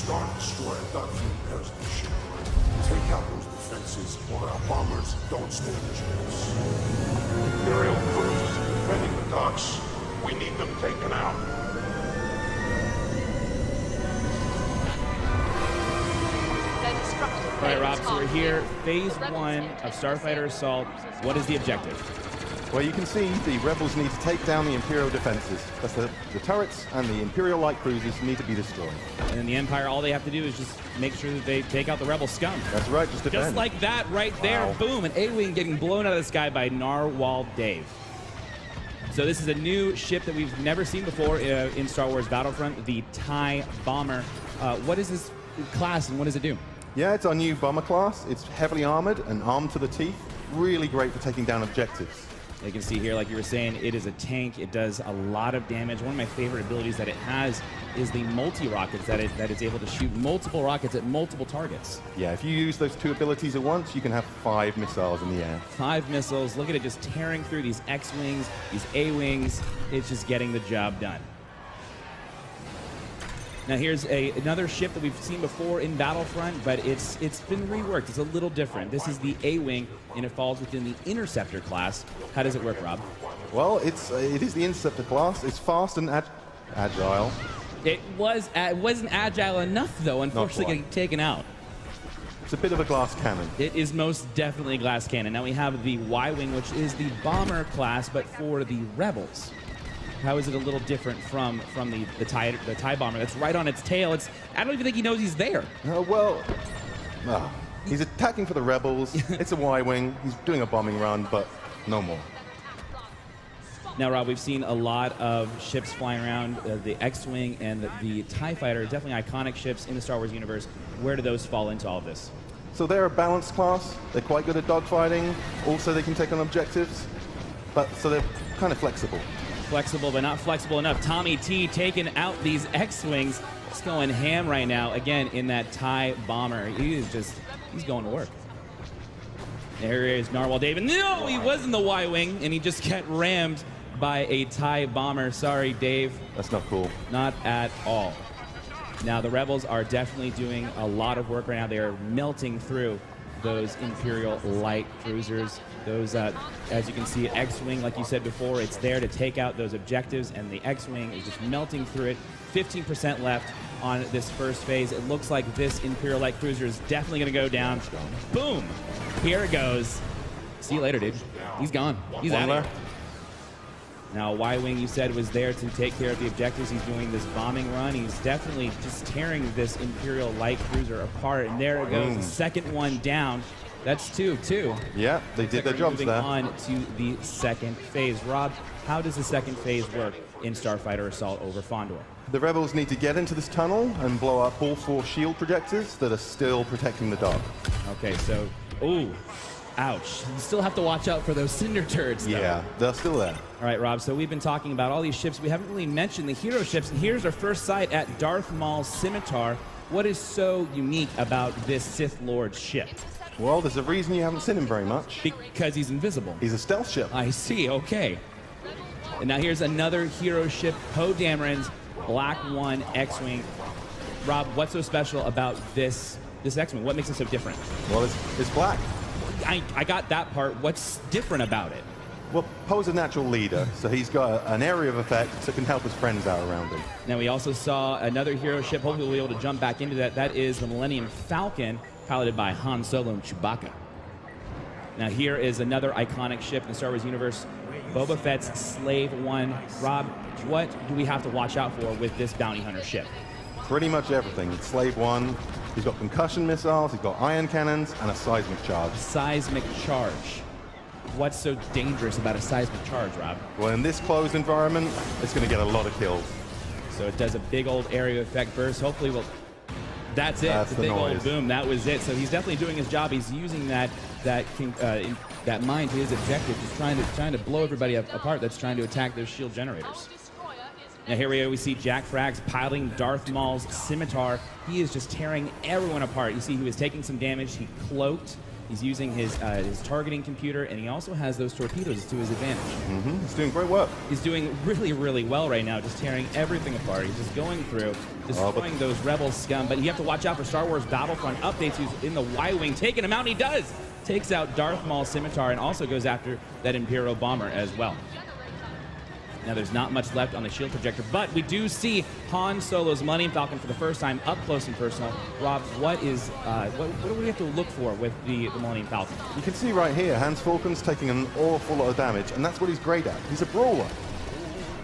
Start destroying that few pairs of the ship. Take out those defenses while our bombers don't stand a chance. Imperial cruisers are defending the docks. We need them taken out. All right, Rob, so we're here. Phase 1 of Starfighter Assault. What is the objective? Well, you can see the rebels need to take down the Imperial defenses. That's the turrets and the Imperial light cruisers need to be destroyed. And then the Empire, all they have to do is just make sure that they take out the rebel scum. That's right, just defend. Just like that right there. Wow. Boom, an A-Wing getting blown out of the sky by Narwhal Dave. So this is a new ship that we've never seen before in Star Wars Battlefront, the TIE Bomber. What is this class and what does it do? Yeah, it's our new bomber class. It's heavily armored and armed to the teeth. Really great for taking down objectives. You can see here, like you were saying, it is a tank. It does a lot of damage. One of my favorite abilities that it has is the multi-rockets, that it's able to shoot multiple rockets at multiple targets. Yeah, if you use those two abilities at once, you can have 5 missiles in the air. 5 missiles. Look at it just tearing through these X-Wings, these A-Wings. It's just getting the job done. Now here's another ship that we've seen before in Battlefront, but it's been reworked. It's a little different. This is the A-Wing, and it falls within the Interceptor class. How does it work, Rob? Well, it is the Interceptor class. It's fast and agile. It wasn't agile enough, though, unfortunately, getting taken out. It's a bit of a glass cannon. It is most definitely a glass cannon. Now we have the Y-Wing, which is the bomber class, but for the rebels. How is it a little different from the TIE bomber that's right on its tail? I don't even think he knows he's there. He's attacking for the rebels. It's a Y-Wing. He's doing a bombing run, but no more. Now, Rob, we've seen a lot of ships flying around. The X-Wing and the TIE Fighter, definitely iconic ships in the Star Wars universe. Where do those fall into all of this? So they're a balanced class. They're quite good at dogfighting. Also, they can take on objectives. So they're kind of flexible. Flexible, but not flexible enough. Tommy T taking out these X-Wings. He's going ham right now, again, in that TIE bomber. He's going to work. There is Narwhal Dave. No, he was in the Y-Wing, and he just got rammed by a TIE bomber. Sorry, Dave. That's not cool. Not at all. Now, the Rebels are definitely doing a lot of work right now. They are melting through those Imperial light cruisers. Those, as you can see, X-Wing, like you said before, it's there to take out those objectives, and the X-Wing is just melting through it. 15% left on this first phase. It looks like this Imperial light cruiser is definitely going to go down. Boom! Here it goes. See you later, dude. He's gone. He's out of here. Now, Y-Wing, you said, was there to take care of the objectives. He's doing this bombing run. He's definitely just tearing this Imperial light cruiser apart. And there it goes, the second one down. That's two. Yeah, they did their jobs there. Moving on to the second phase. Rob, how does the second phase work in Starfighter Assault over Fondor? The Rebels need to get into this tunnel and blow up all 4 shield projectors that are still protecting the dock. Okay, so, ooh. Ouch. You still have to watch out for those cinder turrets, though. Yeah, they're still there. All right, Rob, so we've been talking about all these ships. We haven't really mentioned the hero ships, and here's our first sight at Darth Maul's Scimitar. What is so unique about this Sith Lord ship? Well, there's a reason you haven't seen him very much. Because he's invisible. He's a stealth ship. I see, okay. And now here's another hero ship, Poe Dameron's Black 1 X-Wing. Rob, what's so special about this X-Wing? What makes it so different? Well, it's black. I got that part. What's different about it? Well, Poe's a natural leader, so he's got an area of effect that can help his friends out around him. Now, we also saw another hero ship. Hopefully, we'll be able to jump back into that. That is the Millennium Falcon, piloted by Han Solo and Chewbacca. Now, here is another iconic ship in the Star Wars universe, Boba Fett's Slave 1. Rob, what do we have to watch out for with this bounty hunter ship? Pretty much everything. It's Slave 1. He's got concussion missiles, he's got ion cannons, and a seismic charge. Seismic charge. What's so dangerous about a seismic charge, Rob? Well, in this closed environment, it's going to get a lot of kills. So it does a big old area effect burst. Hopefully we'll... That's it. That's the the big noise. Old boom. That was it. So he's definitely doing his job. He's using that mine to his objective. He's trying to blow everybody apart that's trying to attack those shield generators. Now here we see Jack Frags piloting Darth Maul's Scimitar. He is just tearing everyone apart. You see he was taking some damage. He cloaked. He's using his targeting computer, and he also has those torpedoes to his advantage. He's doing great work. He's doing really, really well right now, just tearing everything apart. He's just going through, destroying those rebel scum. But you have to watch out for Star Wars Battlefront updates. He's in the Y-wing, taking him out, and he does! Takes out Darth Maul's scimitar and also goes after that Imperial bomber as well. Now, there's not much left on the shield projector, but we do see Han Solo's Millennium Falcon for the first time up close and personal. Rob, what do we have to look for with the Millennium Falcon? You can see right here, Hans Falcon's taking an awful lot of damage, and that's what he's great at. He's a brawler.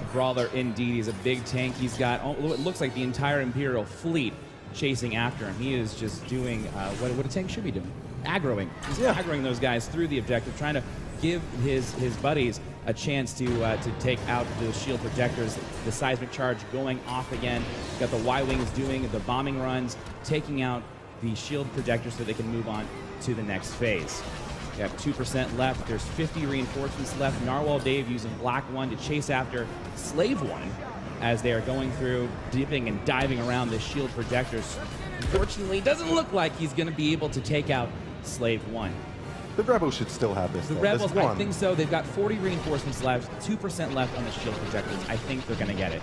A brawler indeed. He's a big tank. He's got, it looks like the entire Imperial fleet chasing after him. He is just doing what a tank should be doing. Aggroing. He's aggroing those guys through the objective, trying to give his buddies a chance to take out those shield projectors. The seismic charge going off again. Got the Y-wings doing the bombing runs, taking out the shield projectors so they can move on to the next phase. We have 2% left. There's 50 reinforcements left. Narwhal Dave using Black 1 to chase after Slave 1 as they are going through, dipping and diving around the shield projectors. Unfortunately, it doesn't look like he's going to be able to take out Slave 1. The Rebels should still have this. The Rebels, I think so. They've got 40 reinforcements left, 2% left on the shield projectors. I think they're going to get it.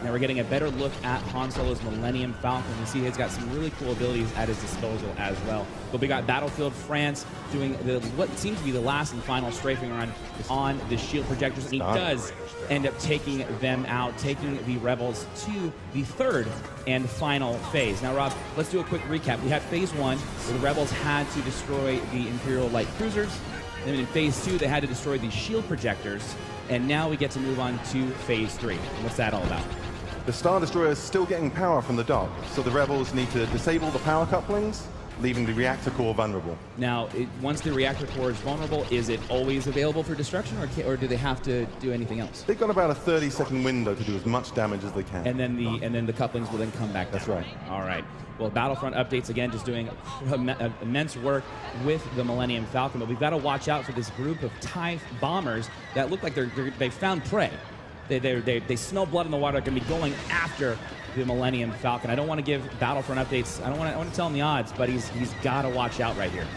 Now we're getting a better look at Han Solo's Millennium Falcon. You see he's got some really cool abilities at his disposal as well. But we got Battlefield France doing what seems to be the last and final strafing run on the shield projectors. And he does end up taking them out, taking the Rebels to the third and final phase. Now, Rob, let's do a quick recap. We had phase 1, where the Rebels had to destroy the Imperial light cruisers. Then in phase 2, they had to destroy the shield projectors. And now we get to move on to phase 3. What's that all about? The Star Destroyer is still getting power from the dock, so the Rebels need to disable the power couplings, leaving the reactor core vulnerable. Now, once the reactor core is vulnerable, is it always available for destruction, or do they have to do anything else? They've got about a 30-second window to do as much damage as they can. And then the couplings will then come back down. That's right. All right. Well, Battlefront updates, again, just doing immense work with the Millennium Falcon. But we've got to watch out for this group of TIE bombers that look like they found prey. They smell blood in the water. They're going to be going after the Millennium Falcon. I don't want to give Battlefront updates. I want to tell him the odds, but he's got to watch out right here.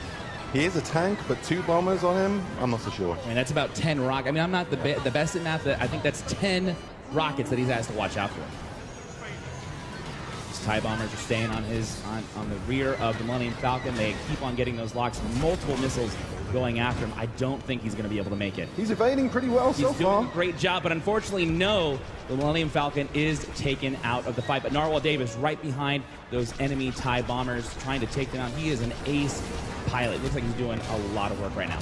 He is a tank, but 2 bombers on him, I'm not so sure. I mean, that's about 10 rockets. I mean, I'm not the best at math. I think that's 10 rockets that he has to watch out for. These TIE bombers are staying on the rear of the Millennium Falcon. They keep on getting those locks. Multiple missiles going after him. I don't think he's going to be able to make it. He's evading pretty well so far. He's doing a great job, but unfortunately, no, the Millennium Falcon is taken out of the fight. But Narwhal Dave is right behind those enemy TIE bombers, trying to take them out. He is an ace pilot. Looks like he's doing a lot of work right now.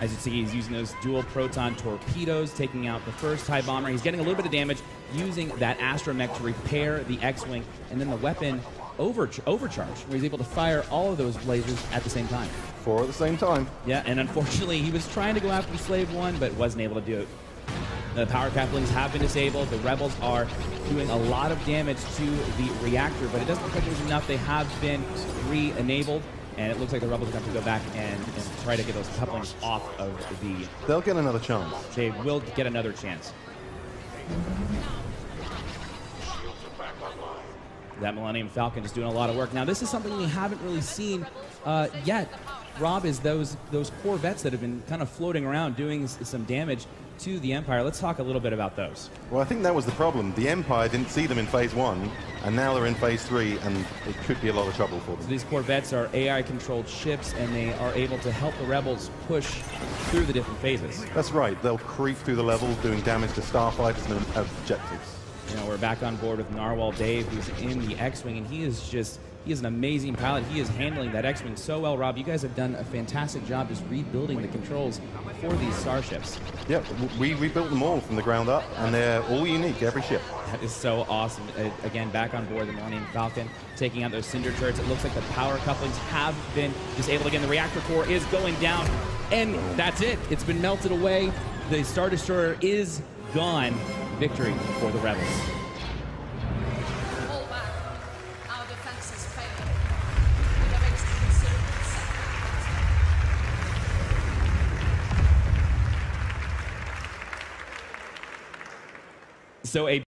As you see, he's using those dual proton torpedoes, taking out the first TIE bomber. He's getting a little bit of damage using that astromech to repair the X-Wing, and then the weapon overcharge, where he's able to fire all of those lasers at the same time. 4 at the same time. Yeah, and unfortunately, he was trying to go after Slave 1, but wasn't able to do it. The power couplings have been disabled. The Rebels are doing a lot of damage to the reactor, but it doesn't look like there's enough. They have been re-enabled, and it looks like the Rebels are going to have to go back and try to get those couplings off of the... They'll get another chance. They will get another chance. That Millennium Falcon is doing a lot of work. Now, this is something we haven't really seen yet, Rob, is those Corvettes that have been kind of floating around doing some damage to the Empire. Let's talk a little bit about those. Well, I think that was the problem. The Empire didn't see them in phase 1, and now they're in phase 3, and it could be a lot of trouble for them. So these Corvettes are AI-controlled ships, and they are able to help the Rebels push through the different phases. That's right. They'll creep through the levels, doing damage to starfighters and objectives. You know, we're back on board with Narwhal Dave, who's in the X-Wing, and he is an amazing pilot. He is handling that X-Wing so well. Rob, you guys have done a fantastic job just rebuilding the controls for these starships. Yep, we rebuilt them all from the ground up, and they're all unique, every ship. That is so awesome. Again, back on board the Millennium Falcon, taking out those cinder turrets. It looks like the power couplings have been disabled again. The reactor core is going down, and that's it. It's been melted away. The Star Destroyer is gone. Victory for the Rebels. Hold back. Our defenses failed. We have considerable setbacks. So a